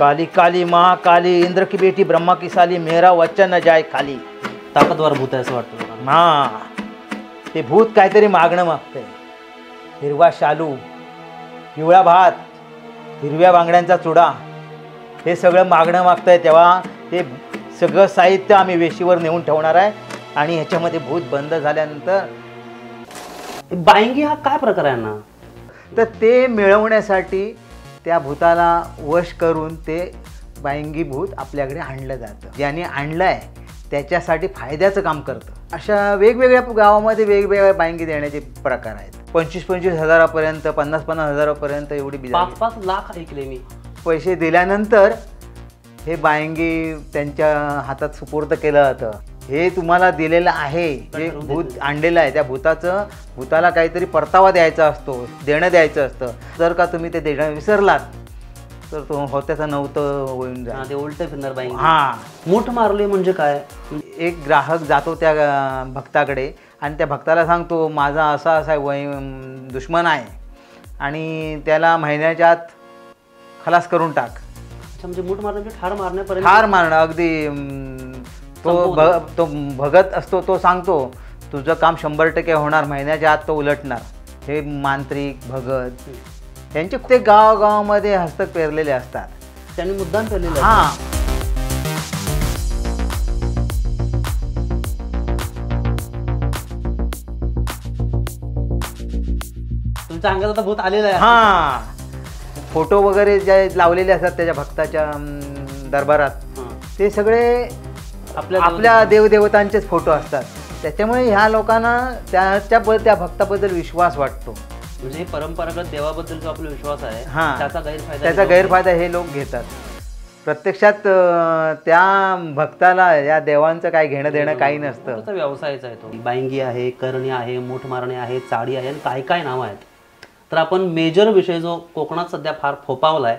काली काली महाकाली इंद्र की बेटी ब्रह्मा की साली मेरा वचन न जाय खाली. ताकदवर भूत आहे असं वाटतं. हा ते भूत काहीतरी मागणं मागतंय. हिरवा शालू, पिवळा भात, हिरव्या बांगड्यांचा चुडा, हे सगळं मागणं मागतंय. तेव्हा ते सगळं साहित्य आम्ही वेशीवर नेऊन ठेवणार आहे आणि ह्याच्यामध्ये भूत बंद झाल्यानंतर बायंगी हा काय प्रकार आहे ना? तर ते मिळवण्यासाठी त्या भूताला वश करून ते बायंगी भूत आपल्याकडे आणलं जातं. ज्याने आणलं आहे त्याच्यासाठी फायद्याचं काम करतं. अशा वेगवेगळ्या गावामध्ये वेगवेगळ्या बायंगी देण्याचे प्रकार आहेत. 25-25 हजारापर्यंत, 50-50 हजारापर्यंत एवढी 5-5 लाख ऐकले मी. पैसे दिल्यानंतर हे बायंगी त्यांच्या हातात सुपूर्द केलं जातं. हे तुम्हाला दिलेलं आहे, जे भूत आणलेलं आहे त्या भूताला काहीतरी परतावा द्यायचा असतो, देणं द्यायचं असतं. जर का तुम्ही ते देणं विसरलात तर तो होत्याचं नव्हतं होऊन जाईल. ते उलट फिरणार बाई. हां, मूठ मारले म्हणजे काय? एक ग्राहक जातो त्या भक्ताकडे आणि त्या भक्ताला सांगतो माझा असा असा दुश्मन आहे आणि त्याला महिन्याच्या आत खलास करून टाक. अच्छा, म्हणजे मूठ मारणे म्हणजे ठार मारण्यापर्यंत? ठार मारणं अगदी. तो भगत असतो, तो सांगतो तुझं काम 100% होणार, महिन्याच्या आत तो उलटणार. हे मांत्रिक भगत यांचे ते गावागावामध्ये हस्तक पेरलेले असतात. त्यांनी मुद्दाम पेरलेले. हां, तुमच्या अंगात आता भूत आलेलं आहे. हां, फोटो वगैरे जे लावलेले असतात त्याच्या भक्ताच्या दरबारात, ते सगळे आपल्या देवदेवतांचेच फोटो असतात. त्याच्यामुळे ह्या लोकांना त्या भक्ताबद्दल विश्वास वाटतो. म्हणजे परंपरागत देवाबद्दल जो आपला विश्वास आहे त्याचा गैरफायदा हे लोक घेतात. प्रत्यक्षात त्या भक्ताला या देवांचं काय घेणं देणं काही नसतं. त्याचा व्यवसायच आहे तो. बायंगी आहे, करणी आहे, मूठ मारणे आहे, चाडी आहे आणि काय काय नावं आहेत. तर आपण मेजर विषय जो कोकणात सध्या फार फोपावला आहे